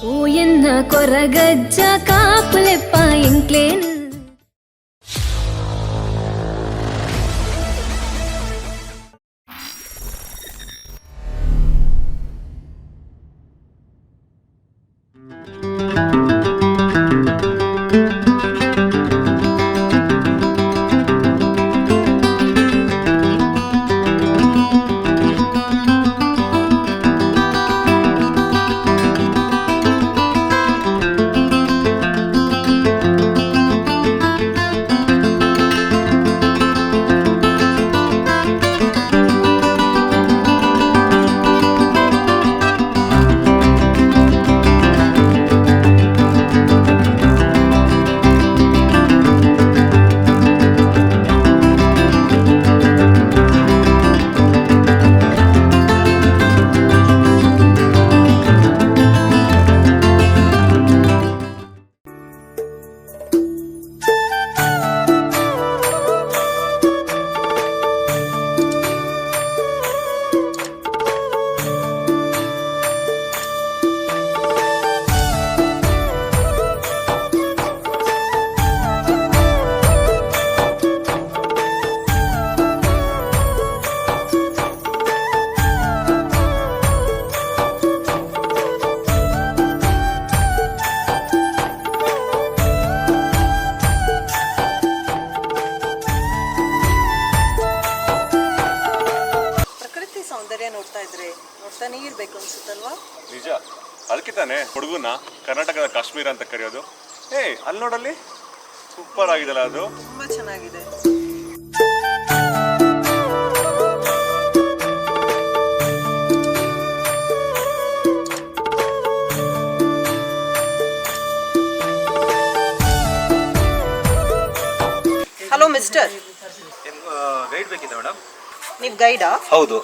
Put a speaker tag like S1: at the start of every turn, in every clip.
S1: ఓయన్న కొరగజ్జ కాపులెప్ప ఇంక్లేన్
S2: ನೋಡ್ತಾನೆ ಇರ್ಬೇಕು ಅನ್ಸುತ್ತಲ್ವಾ?
S3: ನಿಜ, ಅದಕ್ಕೆ ತಾನೆ ಹುಡುಗನ ಕರ್ನಾಟಕದ ಕಾಶ್ಮೀರ ಅಂತ ಕರೆಯೋದು. ಅಲ್ಲಿ ನೋಡಲ್ಲಿ ಸೂಪರ್ ಆಗಿದೆಲ್ಲ, ಅದು
S2: ತುಂಬಾ ಚೆನ್ನಾಗಿದೆ. ಹಲೋ ಮಿಸ್ಟರ್,
S4: ಗೈಡ್ ಬೇಕಿದೆ ಮೇಡಮ್.
S2: ನೀವು ಗೈಡಾ?
S4: ಹೌದು.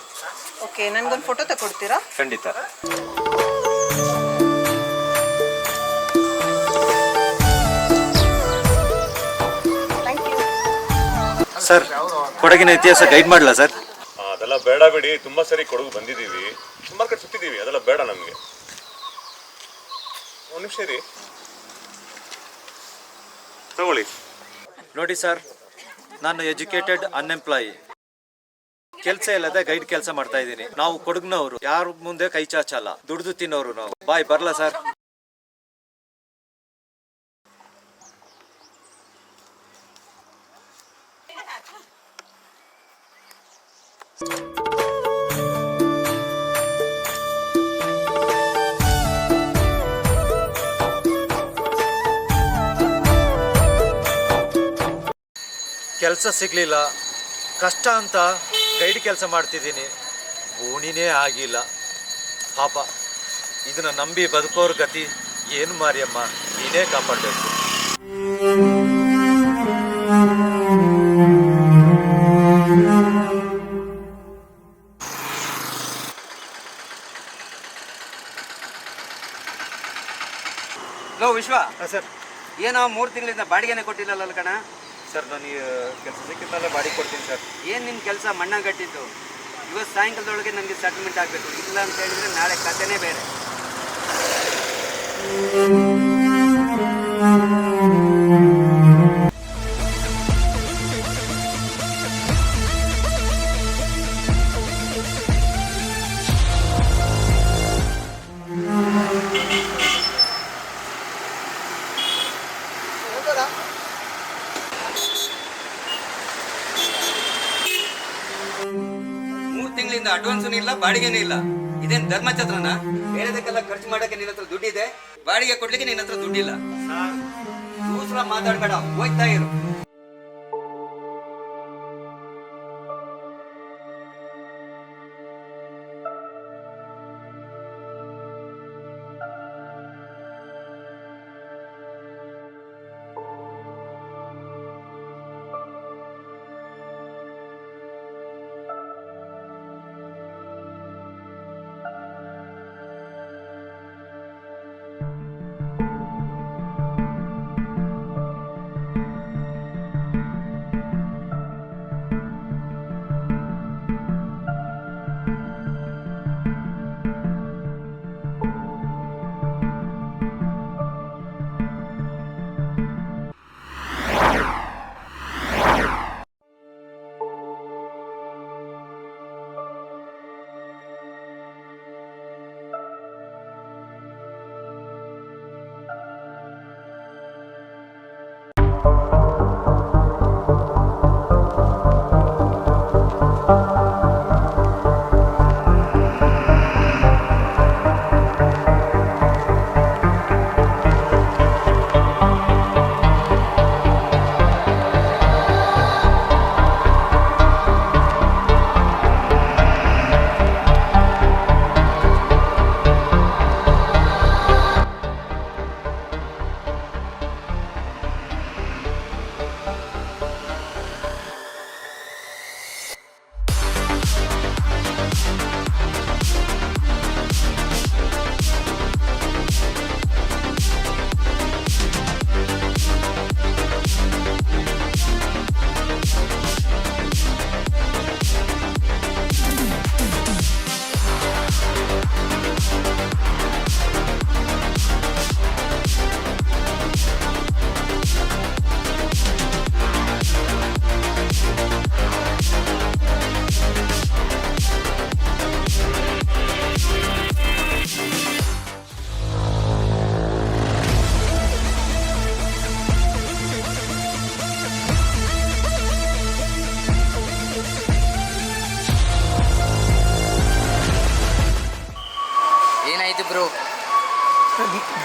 S2: ಓಕೆ, ನನಗೊಂದು ಫೋಟೋ ತಗೊಡ್ತೀರಾ?
S4: ಖಂಡಿತ. ಸರ್, ಕೊಡಗಿನ ಇತಿಹಾಸ ಗೈಡ್ ಮಾಡಲ ಸರ್?
S3: ಅದೆಲ್ಲ ಬೇಡ ಬಿಡಿ, ತುಂಬಾ ಸರಿ ಕೊಡಗು ಬಂದಿದ್ದೀವಿ, ಸುಮಾರು ಕಡೆ ಸುತ್ತಿದ್ದೀವಿ, ಅದೆಲ್ಲ ಬೇಡ ನಮಗೆ. ಒಂದು ನಿಮಿಷ ಇರಿ, ತಗೊಳ್ಳಿ.
S4: ನೋಡಿ ಸರ್, ನಾನು ಎಜುಕೇಟೆಡ್ ಅನ್ಎಂಪ್ಲಾಯಿ, ಕೆಲಸ ಇಲ್ಲದೆ ಗೈಡ್ ಕೆಲಸ ಮಾಡ್ತಾ ಇದ್ದೀನಿ. ನಾವು ಕೊಡಗಿನವರು, ಯಾರು ಮುಂದೆ ಕೈ ಚಾಚಲ್ಲ, ದುಡಿದು ತಿನ್ನೋರು ನಾವು. ಬಾಯ್, ಬರ್ಲಾ ಸರ್? ಕೆಲಸ ಸಿಗ್ಲಿಲ್ಲ, ಕಷ್ಟ ಅಂತ ಗೈಡ್ ಕೆಲಸ ಮಾಡ್ತಿದ್ದೀನಿ, ಗೋಣಿನೇ ಆಗಿಲ್ಲ. ಪಾಪ, ಇದನ್ನ ನಂಬಿ ಬದುಕೋರ್ ಗತಿ ಏನು ಮಾರಿಯಮ್ಮ, ನೀನೇ ಕಾಪಾಡಬೇಕು.
S5: ಲೋ ವಿಶ್ವ.
S4: ಸರ್,
S5: ಏನೋ 3 ತಿಂಗಳಿಂದ ಬಾಡಿಗೆನೇ ಕೊಟ್ಟಿಲ್ಲಲ್ಲ ಕಣ?
S4: ಸರ್, ನಾನು ಕೆಲಸ ಸಿಕ್ಕಿದ್ಮೇಲೆ ಬಾಡಿಗೆ ಕೊಡ್ತೀನಿ ಸರ್.
S5: ಏನು ನಿಮ್ಮ ಕೆಲಸ ಮಣ್ಣಾಗಟ್ಟಿದ್ದು? ಇವತ್ತು ಸಾಯಂಕಾಲದೊಳಗೆ ನನಗೆ ಸೆಟಲ್ಮೆಂಟ್ ಆಗಬೇಕು, ಇಲ್ಲ ಅಂತ ಹೇಳಿದರೆ ನಾಳೆ ಕಥೆನೇ ಬೇರೆ. ಅಡ್ವಾನ್ಸ್ ಇಲ್ಲ, ಬಾಡಿಗೆನೇ ಇಲ್ಲ. ಇದೇನು ಧರ್ಮಛತ್ರನ? ಬೇರೆದಕ್ಕೆಲ್ಲ ಖರ್ಚು ಮಾಡಕ್ಕೆ ನಿನ್ನ ಹತ್ರ ದುಡ್ಡಿದೆ, ಬಾಡಿಗೆ ಕೊಡ್ಲಿಕ್ಕೆ ನಿನ್ನ ಹತ್ರ ದುಡ್ಡಿಲ್ಲ. ದೂಸರ ಮಾತಾಡ್ಬೇಡ, ಹೋಗ್ತಾ ಇರು.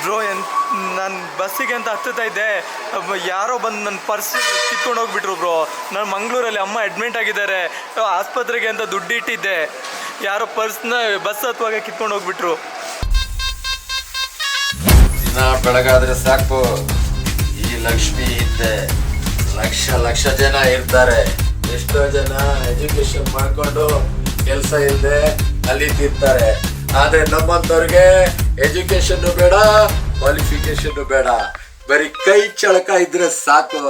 S6: ಬ್ರೋ ನಾನು ಬಸ್ಸಿಗೆ ಅಂತ ಹತ್ತುತ್ತಾ ಇದ್ದೆ, ಯಾರೋ ಬಂದು ನನ್ನ ಪರ್ಸ್ ಕಿತ್ಕೊಂಡು ಹೋಗ್ಬಿಟ್ರು ಬ್ರೋ. ನಾನು ಮಂಗಳೂರಲ್ಲಿ ಅಮ್ಮ ಅಡ್ಮಿಟ್ ಆಗಿದ್ದಾರೆ, ಆಸ್ಪತ್ರೆಗೆ ಅಂತ ದುಡ್ಡು ಇಟ್ಟಿದ್ದೆ, ಯಾರೋ ಪರ್ಸ್ನ ಬಸ್ ಹತ್ತುವಾಗ ಕಿತ್ಕೊಂಡು ಹೋಗ್ಬಿಟ್ರು.
S7: ದಿನ ಬೆಳಗಾದ್ರೆ ಸಾಕು, ಈ ಲಕ್ಷ್ಮಿ ಹಿಂದೆ ಲಕ್ಷ ಲಕ್ಷ ಜನ ಇರ್ತಾರೆ. ಎಷ್ಟೋ ಜನ ಎಜುಕೇಶನ್ ಮಾಡ್ಕೊಂಡು ಕೆಲಸ ಇಲ್ಲದೆ ಅಲಿತಿರ್ತಾರೆ. ಆದ್ರೆ ನಮ್ಮಂತವ್ರಿಗೆ ಎಜುಕೇಶನ್ ಬೇಡ, ಕ್ವಾಲಿಫಿಕೇಶನ್ ಬೇಡ, ಬರೀ ಕೈ ಚಳಕ ಇದ್ರೆ ಸಾಕು.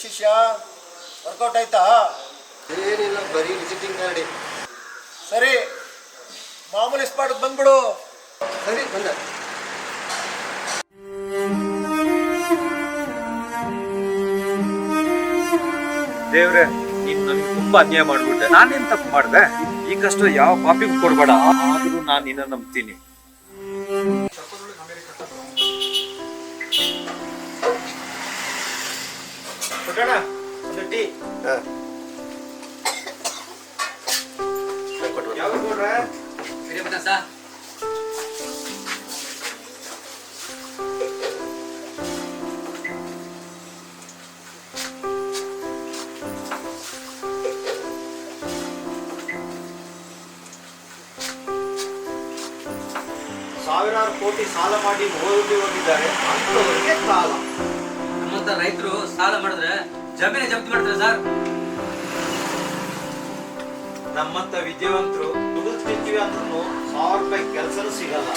S7: ಶಿಷ್ಯ ವರ್ಕೌಟ್ ಆಯ್ತಾ?
S5: ಏನಿಲ್ಲ, ಬರೀ ವಿಸಿಟಿಂಗ್ ಮಾಡಿ.
S7: ಸರಿ, ಮಾಮೂಲಿ ಸ್ಪಾಟ್ಗೆ ಬಂದ್ಬಿಡು.
S5: ಸರಿ, ಬಂದ.
S4: ದೇವ್ರೆ, ನೀನ್ ನನ್ಗೆ ತುಂಬಾ ಅನ್ಯಾಯ ಮಾಡ್ಬಿಟ್ಟೆ. ನಾನೇನ್ ತಪ್ಪು ಮಾಡ್ದೆ? ಈ ಕಷ್ಟ ಯಾವ ಪಾಪಿಗೂ ಕೊಡ್ಬೇಡ, ಆದ್ರೂ ನಾನು ನಿನ್ನ ನಂಬ್ತೀನಿ. ಸಾವಿರಾರು ಕೋಟಿ ಸಾಲ ಮಾಡಿ ಹೋಗಿದ್ದಾರೆ, ಅಂತವರಿಗೆ ಸಾಲ.
S5: ನಮ್ಮಂತ ರೈತರು ಸಾಲ ಮಾಡಿದ್ರೆ ಜಮೀನೇ ಜಪ್ತಿ ಮಾಡ್ತಾರೆ ಸರ್.
S4: ನಮ್ಮಂತ ವಿದ್ಯಾವಂತರು ದುಡಿದು ತಿಂತೀವಿ ಅಂದ್ರೂ 1000 ರೂಪಾಯಿ ಕೆಲಸನೂ ಸಿಗಲ್ಲ.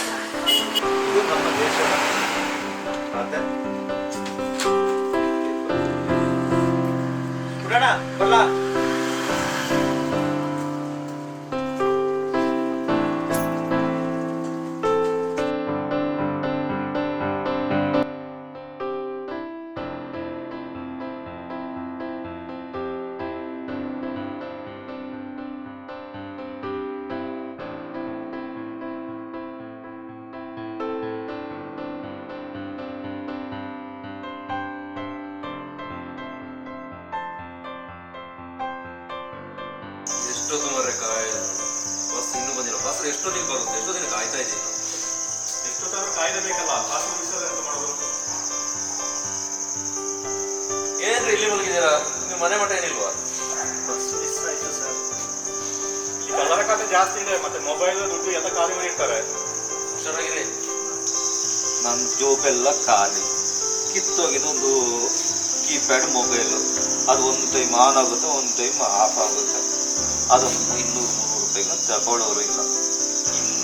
S4: ಇದು ನಮ್ಮ ದೇಶದ ಕತೆ. ಬಿಡೋಣ ಬಲ್ಲ.
S8: ಎಷ್ಟೊತ್ತು ಮರ್ರೆ ಬಸ್ ಇನ್ನೂ ಬಂದಿಲ್ಲ. ಬಸ್ ಎಷ್ಟೊತ್ತಿಗೆ ಬರುತ್ತೆ? ಎಷ್ಟೊತ್ತಿಗೆ ಕಾಯ್ತಾ ಇದ್ದೀನಿ.
S3: ಎಷ್ಟೊತ್ತಾದ್ರೂ ಕಾಯ್ದಬೇಕಲ್ಲ, ಕಾಸು ಉಳಿಸೋದು ಅಂತ ಮಾಡೋದು.
S8: ಏನ್ರಿ ಇಲ್ಲಿ ಮಲಗಿದ್ದೀರಾ? ನೀವು ಮನೆ ಮಠ ಏನಿಲ್ವಾ?
S3: ಬಸ್ ಮಿಸ್ ಆಯ್ತು ಸರ್. ಇಲ್ಲಿ ಕಳ್ಳರ ಖಾತೆ ಜಾಸ್ತಿ ಇದೆ, ಮತ್ತೆ ಮೊಬೈಲ್ ದುಡ್ಡು ಎಲ್ಲ ಖಾಲಿ ಮಾಡಿರ್ತಾರೆ.
S8: ಹುಷಾರಾಗಿರಿ.
S4: ನನ್ನ ಜೋಬೆಲ್ಲ ಖಾಲಿ, ಕಿತ್ತೋಗಿದೊಂದು ಕೀಪ್ಯಾಡ್ ಮೊಬೈಲು. ಅದು ಒಂದು ಟೈಮ್ ಆನ್ ಆಗುತ್ತೆ, ಒಂದು ಟೈಮ್ ಆಫ್ ಆಗುತ್ತೆ. ಅದೊಂದು 200-300 ರೂಪಾಯಿಗೆ ತಗೊಳ್ಳೋರು ಇಲ್ಲ.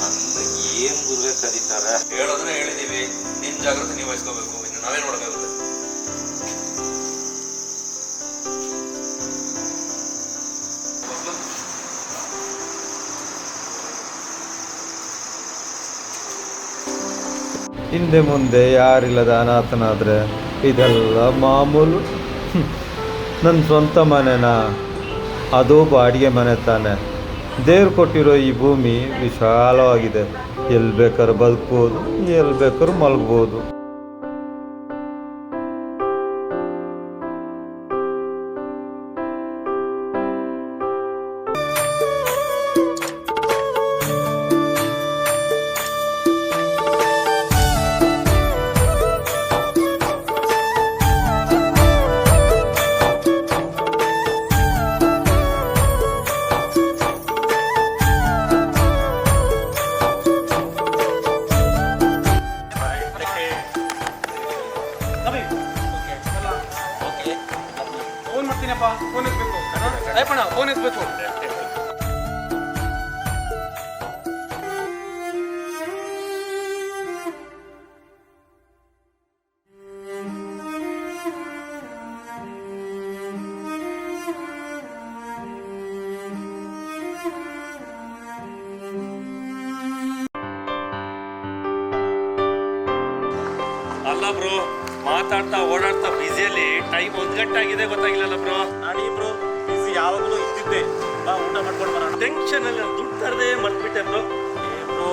S4: ನನ್ನ ಏನು ಗುರುವೆ ಕದೀತಾರೆ.
S8: ಹೇಳೋದನ್ನ ಹೇಳಿದೀವಿ, ನಿಮ್ ಜಾಗ್ರತೆ ನೀವು ವಹಿಸ್ಕೋಬೇಕು. ಇನ್ನು ನಾವೇ ನೋಡೋಕ್ಕಾಗುತ್ತೆ.
S6: ಹಿಂದೆ ಮುಂದೆ ಯಾರಿಲ್ಲದ ಅನಾಥನಾದರೆ ಇದೆಲ್ಲ ಮಾಮೂಲು. ನನ್ನ ಸ್ವಂತ ಮನೆನಾ? ಅದು ಬಾಡಿಗೆ ಮನೆ ತಾನೆ. ದೇವ್ರು ಕೊಟ್ಟಿರೋ ಈ ಭೂಮಿ ವಿಶಾಲವಾಗಿದೆ. ಎಲ್ಲಿ ಬೇಕಾದ್ರೂ ಬದುಕ್ಬೋದು, ಎಲ್ಲಿ ಬೇಕಾದ್ರೂ ಮಲಗ್ಬೋದು.
S9: ಅಲ್ಲ ಬ್ರೋ, ಮಾತಾಡ್ತಾ ಓಡಾಡ್ತಾ ಬಿಸಿಯಲ್ಲಿ ಟೈಮ್ 1 ಗಂಟೆ ಆಗಿದೆ ಗೊತ್ತಾಗಿಲ್ಲಲ್ಲ ಬ್ರೋ.
S10: ನಾನೀ ಬ್ರೋ ಬಿಸಿ ಯಾವಾಗಲೂ ಇದ್ದಿದ್ದೆ. ಬಾ ಊಟ ಮಾಡ್ಕೊಂಡು ಬರೋಣ.
S9: ಟೆನ್ಷನ್ ಅಲ್ಲಿ ದುಡ್ಡು ತರದೇ ಮರ್ತ್ಬಿಟ್ಟೆ ಬ್ರೋ.
S10: ಬ್ರೋ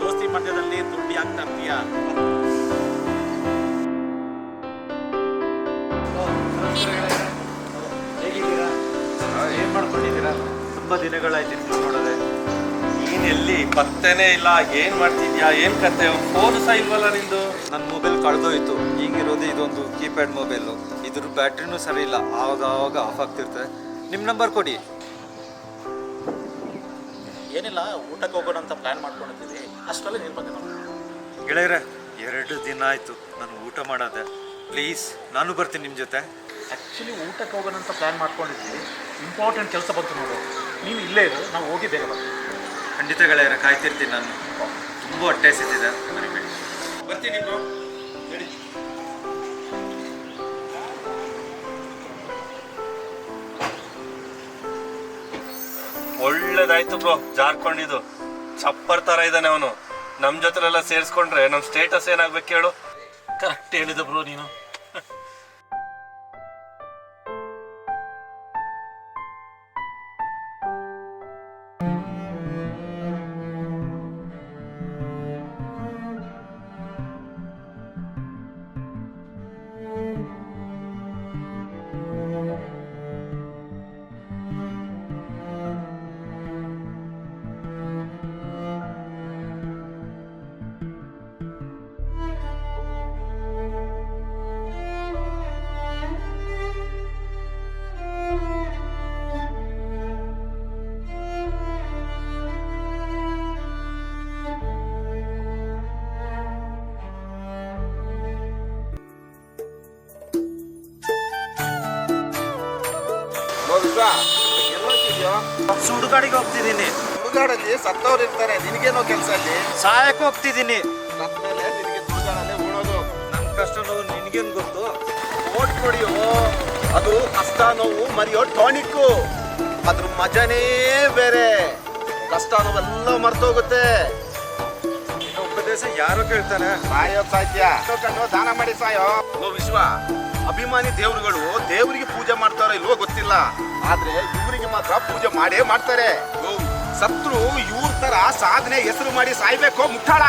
S10: ದೋಸ್ತಿ ಮಧ್ಯದಲ್ಲಿ ದುಡ್ಡು ಯಾಕೆ ತರ್ತೀಯಾ? ಹೇಗಿದ್ದೀರಾ? ಏನು ಮಾಡ್ಕೊಂಡಿದ್ದೀರಾ? ತುಂಬ ದಿನಗಳಾಯ್ತು ನೀವು ನೋಡೋದೆ.
S9: ನೀನ್ ಎಲ್ಲಿ ಪತ್ತೆನೇ ಇಲ್ಲ, ಏನ್ ಮಾಡ್ತಿದ್ಯಾ, ಏನ್ ಕತೆ, ಫೋನ್ ಸಹ ಇಲ್ವಲ್ಲ ನಿಂದು?
S6: ನನ್ನ ಮೊಬೈಲ್ ಕಳೆದೋಯ್ತು. ಈಗಿರೋದು ಇದೊಂದು ಕೀಪ್ಯಾಡ್ ಮೊಬೈಲು. ಇದ್ರ ಬ್ಯಾಟ್ರಿನೂ ಸರಿ ಇಲ್ಲ, ಆವಾಗ ಆಫ್ ಆಗ್ತಿರ್ತದೆ. ನಿಮ್ಮ ನಂಬರ್ ಕೊಡಿ.
S10: ಏನಿಲ್ಲ, ಊಟಕ್ಕೆ ಹೋಗೋಣ ಅಂತ ಪ್ಲ್ಯಾನ್ ಮಾಡ್ಕೊಂಡಿದ್ದೀವಿ. ಅಷ್ಟರಲ್ಲಿ ನೀನು ಬಂದೆ ನಾವು.
S6: ಗೆಳೆಯರೆ, 2 ದಿನ ಆಯಿತು ನಾನು ಊಟ ಮಾಡೋದೆ. ಪ್ಲೀಸ್ ನಾನು ಬರ್ತೀನಿ ನಿಮ್ಮ ಜೊತೆ.
S10: ಆ್ಯಕ್ಚುಲಿ ಊಟಕ್ಕೆ ಹೋಗೋಣ ಅಂತ ಪ್ಲ್ಯಾನ್ ಮಾಡ್ಕೊಂಡಿದ್ವಿ. ಇಂಪಾರ್ಟೆಂಟ್ ಕೆಲಸ ಬಂತು ನೋಡು. ನೀನು ಇಲ್ಲೇ ಇರು, ನಾವು ಹೋಗಿ ಬೇಗ ಬರ್ತೀವಿ.
S6: ಖಂಡಿತ ಗೆಳೆಯರೆ, ಕಾಯ್ತಿರ್ತೀನಿ ನಾನು. ತುಂಬ ಹೊಟ್ಟೆ ಹಸಿತಿದೆ.
S9: ಬರ್ತೀನಿ ಬ್ರೋ. ಹೇಳಿ. ಒಳ್ಳೇದಾಯ್ತು ಬ್ರೋ, ಜಾರ್ಕೊಂಡಿದ್ದು. ಚಪ್ಪರ್ ತರ ಇದ್ದಾನೆ ಅವನು. ನಮ್ ಜೊತೆಲೆಲ್ಲ ಸೇರಿಸ್ಕೊಂಡ್ರೆ ನಮ್ ಸ್ಟೇಟಸ್ ಏನಾಗ್ಬೇಕು ಹೇಳು. ಕರೆಕ್ಟ್ ಹೇಳಿದ ಬ್ರೋ ನೀನು.
S6: ಸುಡುಗಾಡಿಗೆ ಹೋಗ್ತಿದ್ದೀನಿ.
S7: ಸುಡುಗಾಡಲ್ಲಿ ಸತ್ತವ್ರು ಇರ್ತಾರೆ, ನಿನಗೇನೋ ಕೆಲಸ ಅಲ್ಲಿ?
S6: ಸಾಯಕ್ಕೆ ಹೋಗ್ತಿದ್ದೀನಿ.
S7: ಸತ್ತಮೇಲೆ ನಿನಗೆ ಸುಡುಗಾಡಲ್ಲೇ ಉಣೋದು.
S6: ನನ್ನ ಕಷ್ಟ ನೋವು ನಿನಗೇನು ಗೊತ್ತು?
S7: ಓಟ್ ಕೊಡಿಯೋ, ಅದು ಕಷ್ಟ ನೋವು ಮರೆಯೋ ಟಾನಿಕ್ಕು. ಅದ್ರ ಮಜಾನೇ ಬೇರೆ. ಕಷ್ಟ ನೋವೆಲ್ಲ ಮರ್ತೋಗುತ್ತೆ.
S6: ಉಪದೇಶ ಯಾರು ಕೇಳ್ತಾರೆ?
S7: ಸಾಯೋ ಸಾಹಿತ್ಯ ಕಣ್ಣು ದಾನ ಮಾಡಿ ಸಾಯೋ. ಓ ವಿಶ್ವ, ಅಭಿಮಾನಿ ದೇವರುಗಳು ದೇವರಿಗೆ ಪೂಜೆ ಮಾಡ್ತಾರೋ ಇಲ್ವೋ ಗೊತ್ತಿಲ್ಲ, ಆದ್ರೆ ಇವರಿಗೆ ಮಾತ್ರ ಪೂಜೆ ಮಾಡೇ ಮಾಡ್ತಾರೆ. ಸತ್ರು ಇವ್ರ ತರ ಸಾಧನೆ ಹೆಸರು ಮಾಡಿ ಸಾಯ್ಬೇಕೋ ಮುಟ್ಟಾಳ.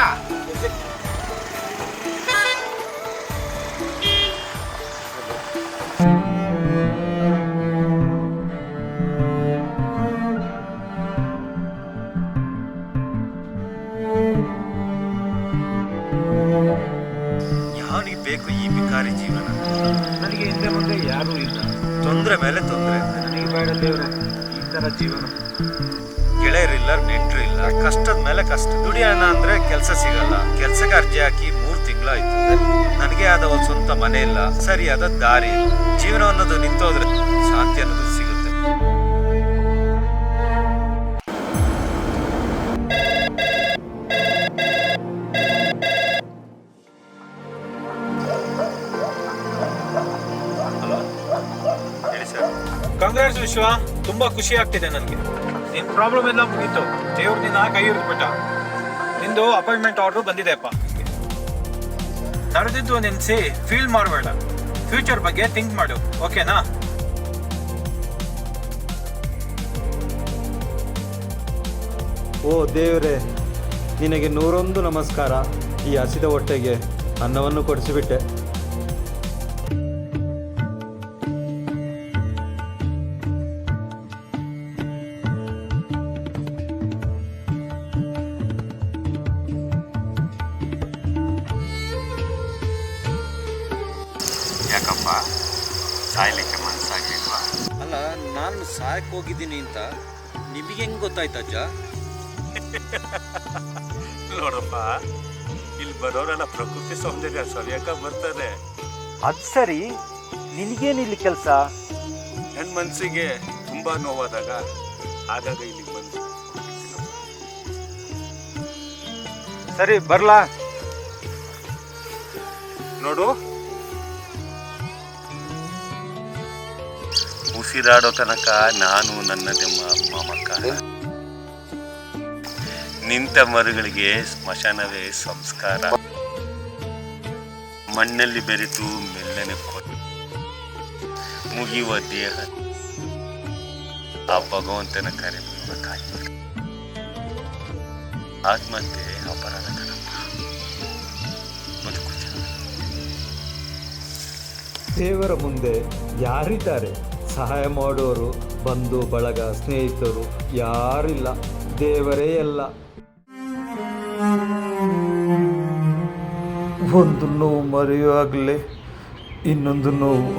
S6: ಯಾರಿಗೆ ಬೇಕು ಈ ಬಿಕಾರಿ ಜೀವನ?
S10: ನನಗೆ ಹಿಂದೆ ಮುಂದೆ ಯಾರೂ ಇಲ್ಲ.
S6: ತೊಂದರೆ ಮೇಲೆ ತೊಂದರೆ.
S10: ನನಗೆ ಬೇಡ ದೇವರು ಈ ಥರ ಜೀವನ.
S6: ಗೆಳೆಯರಿಲ್ಲ, ನೆಂಟರು ಇಲ್ಲ, ಕಷ್ಟದ ಮೇಲೆ ಕಷ್ಟ. ದುಡಿಯೋಣ ಅಂದ್ರೆ ಕೆಲಸ ಸಿಗಲ್ಲ. ಕೆಲಸಕ್ಕೆ ಅರ್ಜಿ ಹಾಕಿ 3 ತಿಂಗಳಾಯ್ತು. ನನಗೆ ಆದ ಒಂದು ಸ್ವಂತ ಮನೆ ಇಲ್ಲ, ಸರಿಯಾದ ದಾರಿ ಇಲ್ಲ. ಜೀವನ ಅನ್ನೋದು ನಿಂತೋದ್ರೆ ಶಾಂತಿ ಅನ್ನೋದು ಸಿಗುತ್ತೆ. ಹೇಳಿ ಸರ್.
S10: ಕಾಂಗ್ರೆಸ್ ವಿಶ್ವ, ತುಂಬಾ ಖುಷಿ ಆಗ್ತಿದೆ ನನಗೆ. ನಿನ್ನ ಪ್ರಾಬ್ಲಮ್ ಎಲ್ಲ ಮುಗೀತು. ದೇವ್ರು ನಿನ್ನ ಕೈ ಹಿಡಿದ್ಬಿಟ್ಟ. ನಿಂದು ಅಪಾಯಿಂಟ್ಮೆಂಟ್ ಆರ್ಡರ್ ಬಂದಿದೆಯಪ್ಪ. ನಡೆದಿದ್ದು ನೆನೆಸಿ ಫೀಲ್ ಮಾಡಬೇಡ. ಫ್ಯೂಚರ್ ಬಗ್ಗೆ ಥಿಂಕ್ ಮಾಡು, ಓಕೆನಾ?
S6: ಓ ದೇವರೇ, ನಿನಗೆ 101 ನಮಸ್ಕಾರ. ಈ ಹಸಿದ ಹೊಟ್ಟೆಗೆ ಅನ್ನವನ್ನು ಕೊಡಿಸಿಬಿಟ್ಟೆ.
S9: ಯಾಕಪ್ಪ ಸಾಯ್ಲಿಕ್ಕೆ ಮನ್ಸಾಗ್ಲಿಲ್ವಾ?
S6: ಅಲ್ಲ, ನಾನು ಸಾಯಕ್ಕೆ ಹೋಗಿದ್ದೀನಿ ಅಂತ ನಿಮಗೆ ಹೆಂಗೆ ಗೊತ್ತಾಯ್ತು ಅಜ್ಜ?
S9: ನೋಡಪ್ಪ, ಇಲ್ಲಿ ಬರೋರೆಲ್ಲ ಪ್ರಕೃತಿ ಸೌಂದರ್ಯ ಸವಿಯಕ ಬರ್ತಾರೆ.
S6: ಅದು ಸರಿ, ನಿನಗೇನು ಇಲ್ಲಿ ಕೆಲಸ?
S9: ನನ್ನ ಮನಸ್ಸಿಗೆ ತುಂಬಾ ನೋವಾದಾಗ ಆಗಾಗ ಇಲ್ಲಿಗೆ ಬಂದು
S6: ಸರಿ ಬರ್ಲಾ?
S9: ನೋಡು, ಉಸಿರಾಡೋ ತನಕ ನಾನು ನನ್ನದೇ ಮಮಕಾರ. ನಿಂತ ಮರುಗಳಿಗೆ ಸ್ಮಶಾನವೇ ಸಂಸ್ಕಾರ.
S3: ಮಣ್ಣಲ್ಲಿ ಬೆರೆತು ಮೆಲ್ಲನೆ ಮುಗಿಯುವ ದೇಹ ಆ ಭಗವಂತನ ಕರೆ ಕಾಯ್ತು. ಆತ್ಮಹತ್ಯೆ ಅಪರಾಧ ಕಣಪ್ಪ, ಬದುಕು
S6: ದೇವರ ಮುಂದೆ ಯಾರಿದ್ದಾರೆ? ಸಹಾಯ ಮಾಡೋರು, ಬಂಧು ಬಳಗ, ಸ್ನೇಹಿತರು ಯಾರಿಲ್ಲ. ದೇವರೇ ಎಲ್ಲ. ಒಂದು ನೋವು ಮರೆಯುವಾಗಲೇ ಇನ್ನೊಂದು ನೋವು.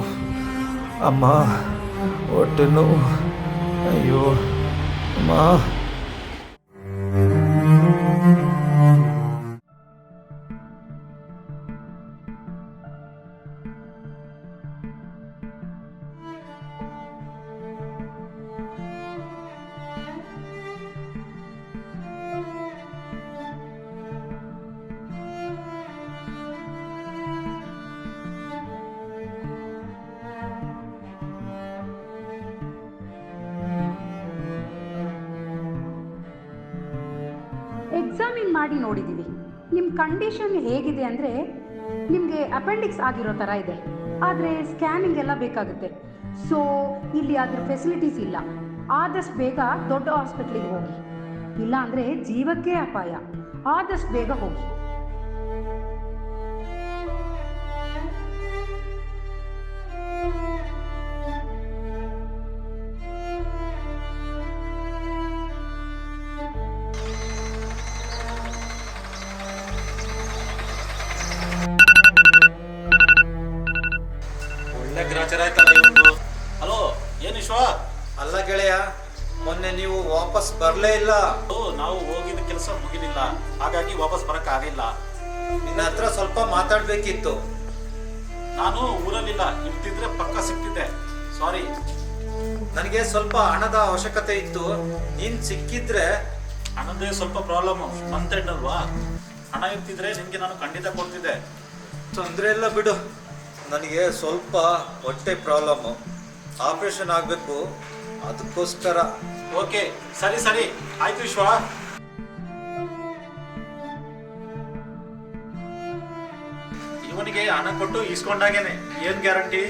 S6: ಅಮ್ಮ ಹೊಟ್ಟೆ ನೋವು. ಅಯ್ಯೋ ಅಮ್ಮ.
S11: ಎಕ್ಸಾಮಿನ್ ಮಾಡಿ ನೋಡಿದ್ದೀವಿ. ನಿಮ್ಮ ಕಂಡೀಷನ್ ಹೇಗಿದೆ ಅಂದರೆ ನಿಮಗೆ ಅಪೆಂಡಿಕ್ಸ್ ಆಗಿರೋ ಥರ ಇದೆ. ಆದರೆ ಸ್ಕ್ಯಾನಿಂಗ್ ಎಲ್ಲ ಬೇಕಾಗುತ್ತೆ. ಸೊ ಇಲ್ಲಿ ಅದ್ರ ಫೆಸಿಲಿಟೀಸ್ ಇಲ್ಲ. ಆದಷ್ಟು ಬೇಗ ದೊಡ್ಡ ಹಾಸ್ಪಿಟ್ಲಿಗೆ ಹೋಗಿ, ಇಲ್ಲ ಅಂದರೆ ಜೀವಕ್ಕೆ ಅಪಾಯ. ಆದಷ್ಟು ಬೇಗ ಹೋಗಿ.
S9: ಗ್ರಾಚಾರ ಆಯ್ತಲ್ಲ ಇವನು. ಹಲೋ, ಏನು ವಿಶ್ವ?
S6: ಅಲ್ಲ ಗೆಳೆಯ, ಮೊನ್ನೆ ನೀವು ವಾಪಸ್ ಬರಲೇ ಇಲ್ಲ.
S9: ನಾವು ಹೋಗಿದ್ದ ಕೆಲಸ ಮುಗಿಲಿಲ್ಲ, ಹಾಗಾಗಿ ವಾಪಸ್ ಬರಕ್ ಆಗಿಲ್ಲ.
S6: ನಿನ್ನ ಹತ್ರ ಸ್ವಲ್ಪ ಮಾತಾಡ್ಬೇಕಿತ್ತು.
S9: ನಾನು ಊರಲ್ಲಿಲ್ಲ, ಇರ್ತಿದ್ರೆ ಪಕ್ಕ ಸಿಕ್ತಿದ್ದೆ. ಸಾರಿ.
S6: ನನಗೆ ಸ್ವಲ್ಪ ಹಣದ ಅವಶ್ಯಕತೆ ಇತ್ತು. ನೀನ್ ಸಿಕ್ಕಿದ್ರೆ.
S9: ಹಣದೇ ಸ್ವಲ್ಪ ಪ್ರಾಬ್ಲಮ್, ಮಂತ್ ಎಂಡ್ ಅಲ್ವಾ? ಹಣ ಇರ್ತಿದ್ರೆ ನಿಮ್ಗೆ ನಾನು ಖಂಡಿತ ಕೊಡ್ತಿದ್ದೆ.
S6: ತೊಂದರೆ ಇಲ್ಲ ಬಿಡು. ನನಗೆ ಸ್ವಲ್ಪ ಹೊಟ್ಟೆ ಪ್ರಾಬ್ಲಮ್ಮು, ಆಪರೇಷನ್ ಆಗಬೇಕು, ಅದಕ್ಕೋಸ್ಕರ.
S9: ಓಕೆ, ಸರಿ ಸರಿ ಆಯ್ತು ವಿಶ್ವ. ಇವನಿಗೆ ಹಣ ಕೊಟ್ಟು ಇಸ್ಕೊಂಡಾಗೇನೆ, ಏನ್ ಗ್ಯಾರಂಟಿ?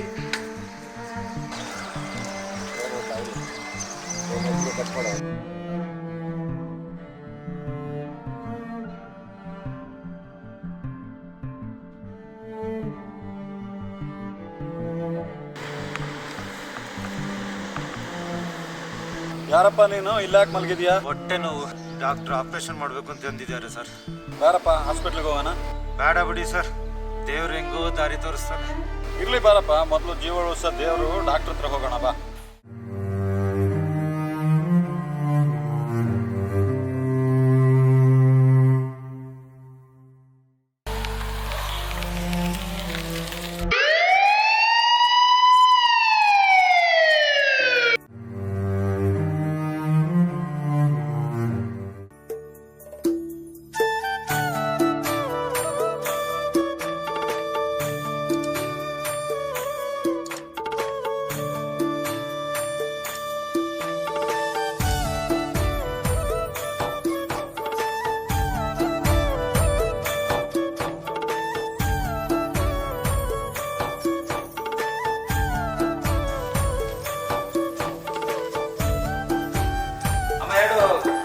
S10: ಯಾರಪ್ಪ ನೀನು ಇಲ್ಲಾಕ್ ಮಲಗಿದ್ಯಾ?
S6: ಹೊಟ್ಟೆ ನೋವು, ಡಾಕ್ಟ್ರ್ ಆಪರೇಷನ್ ಮಾಡಬೇಕು ಅಂತ ಅಂದಿದ್ದಾರೆ ಸರ್.
S10: ಬಾರಪ್ಪ ಹಾಸ್ಪಿಟ್ಲಿಗೆ ಹೋಗೋಣ.
S6: ಬೇಡ ಬಿಡಿ ಸರ್, ದೇವ್ರು ಹೆಂಗೋ ದಾರಿ ತೋರಿಸ್ತಾನೆ.
S10: ಇರ್ಲಿ ಬಾರಪ್ಪ, ಮೊದಲು ಜೀವ ಉಳಿಸೋ ದೇವರು, ಡಾಕ್ಟರ್ ಹತ್ರ ಹೋಗೋಣ ಬಾ.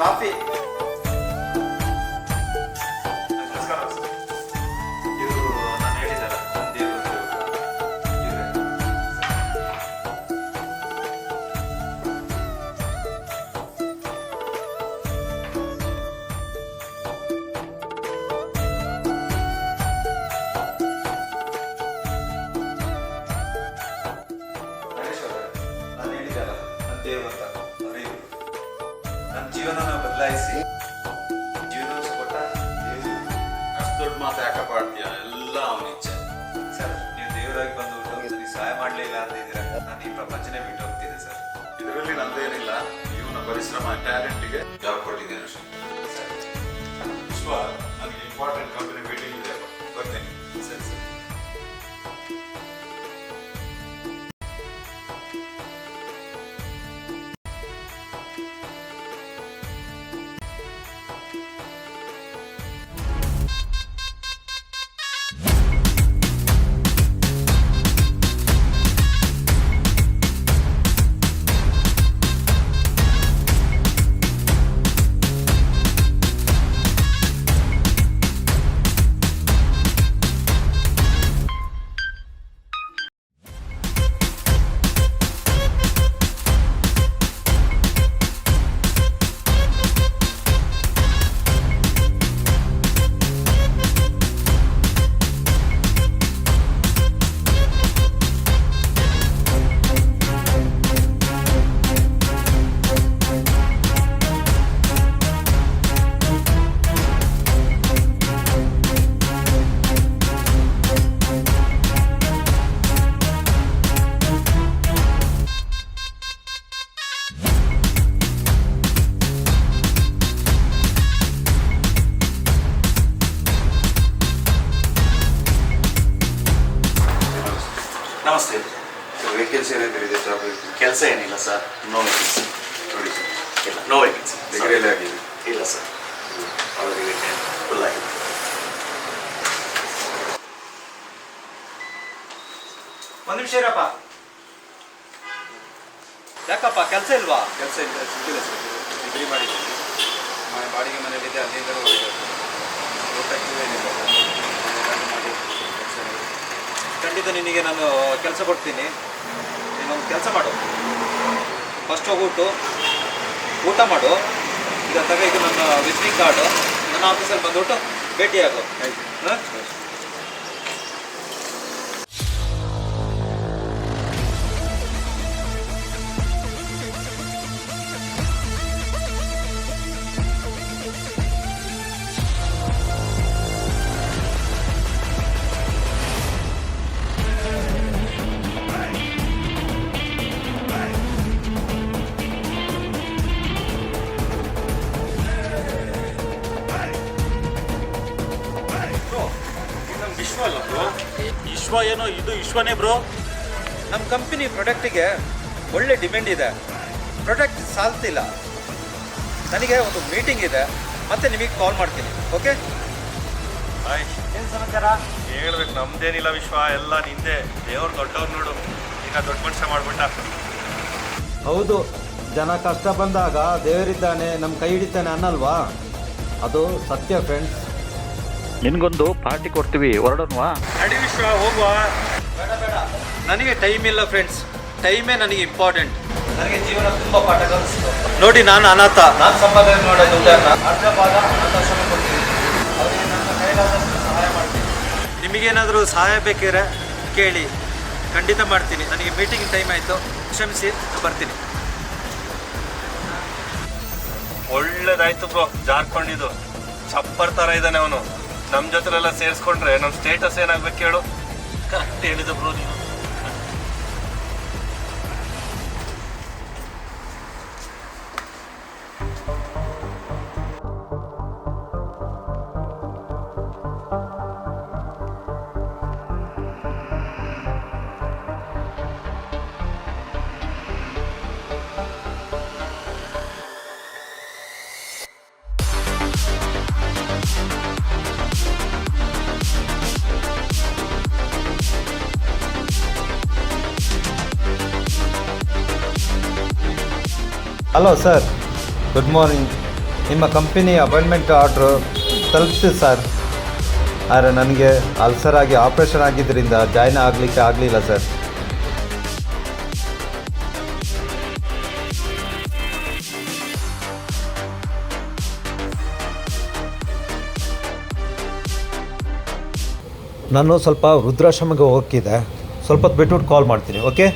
S6: ಕಾಫಿ. ಇವರು ನಾನು ಹೇಳಿದಾರ ದೇವರು. ನಾನು ಹೇಳಿದಾರ ನನ್ನ ದೇವರು ಅಂತ. ನನ್ನ ಜೀವನ ಬದಲಾಯಿಸಿ ಜೀವನ ಕೊಟ್ಟ
S8: ಅಷ್ಟು ದೊಡ್ಡ ಮಾತು ಯಾಕಪ್ಪ ಆಡ್ತೀಯ? ಎಲ್ಲ ಅವನ ಇಚ್ಛೆ.
S6: ಸರ್, ನೀವು ದೇವರಾಗಿ ಬಂದು ನನಗೆ ಸಹಾಯ ಮಾಡಲಿಲ್ಲ ಅಂದಿದ್ದೀರ, ನಾನು ಈ ಪ್ರಪಂಚನೇ ಬಿಟ್ಟು ಹೋಗ್ತಿದ್ದೆ ಸರ್.
S8: ಇದರಲ್ಲಿ ನಂದೇನಿಲ್ಲ, ಇವನ ಪರಿಶ್ರಮ ಟ್ಯಾಲೆಂಟ್ಗೆ ಜಾಬ್ ಕೊಟ್ಟಿದ್ದೇನೆ ಅಷ್ಟೇ. ವಿಶ್ವ, ನನಗೆ ಇಂಪಾರ್ಟೆಂಟ್ ಕಂಪನಿ ಮೀಟಿಂಗ್ ಇದೆ, ಬರ್ತೇನೆ.
S6: ಸರಿ ಸರ್.
S8: ನಮಸ್ತೆ. ವೇಕೆನ್ಸಿ ಏನಾದರೂ ಇದೆ ಜಾಬ್?
S9: ಕೆಲಸ ಏನಿಲ್ಲ ಸರ್, ನೋ ವೇಕೆನ್ಸಿ.
S8: ನೋಡಿ ಸರ್,
S9: ಇಲ್ಲ, ನೋ ವೇಕೆನ್ಸಿ.
S8: ಡಿಗ್ರಿಯಲ್ಲಿ ಆಗಿದೆ?
S9: ಇಲ್ಲ ಸರ್, ಅವರಿಗೆ ಫುಲ್ ಆಗಿದೆ.
S6: ಒಂದು ನಿಮಿಷ ಇರಪ್ಪ. ಯಾಕಪ್ಪ ಕೆಲಸ ಇಲ್ವಾ?
S8: ಕೆಲಸ ಇಲ್ಲ, ಸಿಕ್ಕಿಲ್ಲ ಸರ್. ಡಿಗ್ರಿ ಮಾಡಿದ್ದೀನಿ, ಬಾಡಿಗೆ ಮನೆಯಲ್ಲಿದೆ, ಅಲ್ಲಿಂದ ಏನಿಲ್ಲ
S6: ಖಂಡಿತ ನಿನಗೆ ನಾನು ಕೆಲಸ ಕೊಡ್ತೀನಿ. ನೀನೊಂದು ಕೆಲಸ ಮಾಡು, ಫಸ್ಟ್ ಹೋಗ್ಬಿಟ್ಟು ಊಟ ಮಾಡು. ಈಗ ತಗ, ಇದು ನನ್ನ ವಿಸಿಟಿಂಗ್ ಕಾರ್ಡು. ನನ್ನ ಆಫೀಸಲ್ಲಿ ಬಂದ್ಬಿಟ್ಟು ಭೇಟಿಯಾಗು. ಹಾಂ,
S10: ವಿಶ್ವ ಅಲ್ಲ ಬ್ರೋ? ವಿಶ್ವ ಏನೋ, ಇದು ವಿಶ್ವನೇ ಬ್ರೋ.
S6: ನಮ್ಮ ಕಂಪನಿ ಪ್ರಾಡಕ್ಟಿಗೆ ಒಳ್ಳೆ ಡಿಮ್ಯಾಂಡ್ ಇದೆ. ಪ್ರಾಡಕ್ಟ್ ಸಾಲ್ತಿಲ್ಲ. ನನಗೆ ಒಂದು ಮೀಟಿಂಗ್ ಇದೆ, ಮತ್ತೆ ನಿಮಗೆ ಕಾಲ್ ಮಾಡ್ತೀನಿ. ಓಕೆ? ಏನು ಸಮಾಚಾರ?
S9: ಹೇಳ್ಬೇಕು, ನಮ್ದೇನಿಲ್ಲ ವಿಶ್ವ, ಎಲ್ಲ ನಿಂದೆ. ದೇವ್ರು ದೊಡ್ಡವ್ರು ನೋಡು, ಈಗ ದೊಡ್ಡ ಮನುಷ್ಯ ಮಾಡ್ಬಿಟ್ಟ.
S4: ಹೌದು, ಜನ ಕಷ್ಟ ಬಂದಾಗ ದೇವರಿದ್ದಾನೆ, ನಮ್ಮ ಕೈ ಹಿಡಿತಾನೆ ಅನ್ನಲ್ವಾ? ಅದು ಸತ್ಯ ಫ್ರೆಂಡ್ಸ್.
S12: ನಿನಗೊಂದು ಪಾರ್ಟಿ ಕೊಡ್ತೀವಿ, ಹೊರಡೋಣವಾ?
S10: ನಡಿ ವಿಶ್ವ, ಹೋಗುವ.
S6: ಬೇಡ ಬೇಡ, ನನಗೆ ಟೈಮ್ ಇಲ್ಲ ಫ್ರೆಂಡ್ಸ್. ಟೈಮೇ ನನಗೆ ಇಂಪಾರ್ಟೆಂಟ್. ನನಗೆ ಜೀವನ ತುಂಬ ಪಾಠ ಕಲಿಸ್ತು. ನೋಡಿ, ನಾನು ಅನಾಥ. ನಾನು ಸಂಪಾದನೆ ಮಾಡೋ ದುಡ್ಡನ್ನು ಅರ್ಧ ಭಾಗ ಅನಾಥಾಶ್ರಮ ಕೊಡ್ತೀನಿ. ಅವರಿಗೆ ನನ್ನ ಕೈಲಾದಷ್ಟು ಸಹಾಯ ಮಾಡ್ತೀನಿ. ನಿಮಗೇನಾದರೂ ಸಹಾಯ ಬೇಕಿದ್ರೆ ಕೇಳಿ, ಖಂಡಿತ ಮಾಡ್ತೀನಿ. ನನಗೆ ಮೀಟಿಂಗ್ ಟೈಮ್ ಆಯಿತು, ಕ್ಷಮಿಸಿ, ಬರ್ತೀನಿ.
S9: ಒಳ್ಳೇದಾಯ್ತು ಬ್ರೋ, ಜಾರ್ಕೊಂಡಿದ್ದು. ಚಪ್ಪರ್ ಥರ ಇದ್ದಾನೆ ಅವನು. ನಮ್ಮ ಜೊತೆಲೆಲ್ಲ ಸೇರಿಸ್ಕೊಂಡ್ರೆ ನಮ್ಮ ಸ್ಟೇಟಸ್ ಏನಾಗ್ಬೇಕು ಹೇಳು? ಕರೆಕ್ಟ್ ಹೇಳಿದ ಬ್ರೋ ನೀನು.
S4: Hello sir, good morning. ನಿಮ್ಮ ಕಂಪನಿ ಅಪಾಯಿಂಟ್ಮೆಂಟ್ ಆರ್ಡ್ರು ತಲುಪಿಸಿ ಸರ್. ಆದರೆ ನನಗೆ ಅಲ್ಸರ್ ಆಗಿ ಆಪ್ರೇಷನ್ ಆಗಿದ್ದರಿಂದ ಜಾಯ್ನ್ ಆಗಲಿಕ್ಕೆ ಆಗಲಿಲ್ಲ ಸರ್. ನಾನು ಸ್ವಲ್ಪ ವೃದ್ಧಾಶ್ರಮಕ್ಕೆ ಹೋಗೋಕ್ಕಿದೆ, ಸ್ವಲ್ಪ ಹೊತ್ತು ಬಿಟ್ಬಿಟ್ಟು ಕಾಲ್ ಮಾಡ್ತೀನಿ. ಓಕೆ?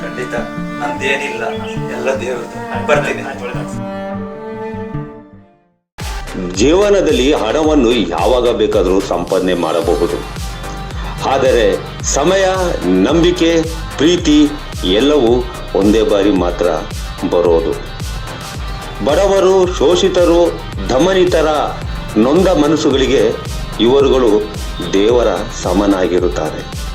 S6: ಖಂಡಿತ ನಂದೇನಿಲ್ಲ, ಎಲ್ಲ ದೇವ್ರದ್ದು. ಬರ್ತೀನಿ.
S13: ಜೀವನದಲ್ಲಿ ಹಣವನ್ನು ಯಾವಾಗ ಬೇಕಾದರೂ ಸಂಪಾದನೆ ಮಾಡಬಹುದು. ಆದರೆ ಸಮಯ, ನಂಬಿಕೆ, ಪ್ರೀತಿ ಎಲ್ಲವೂ ಒಂದೇ ಬಾರಿ ಮಾತ್ರ ಬರೋದು. ಬಡವರು, ಶೋಷಿತರು, ದಮನಿತರ ನೊಂದ ಮನಸ್ಸುಗಳಿಗೆ ಇವರುಗಳು ದೇವರ ಸಮನಾಗಿರುತ್ತಾರೆ.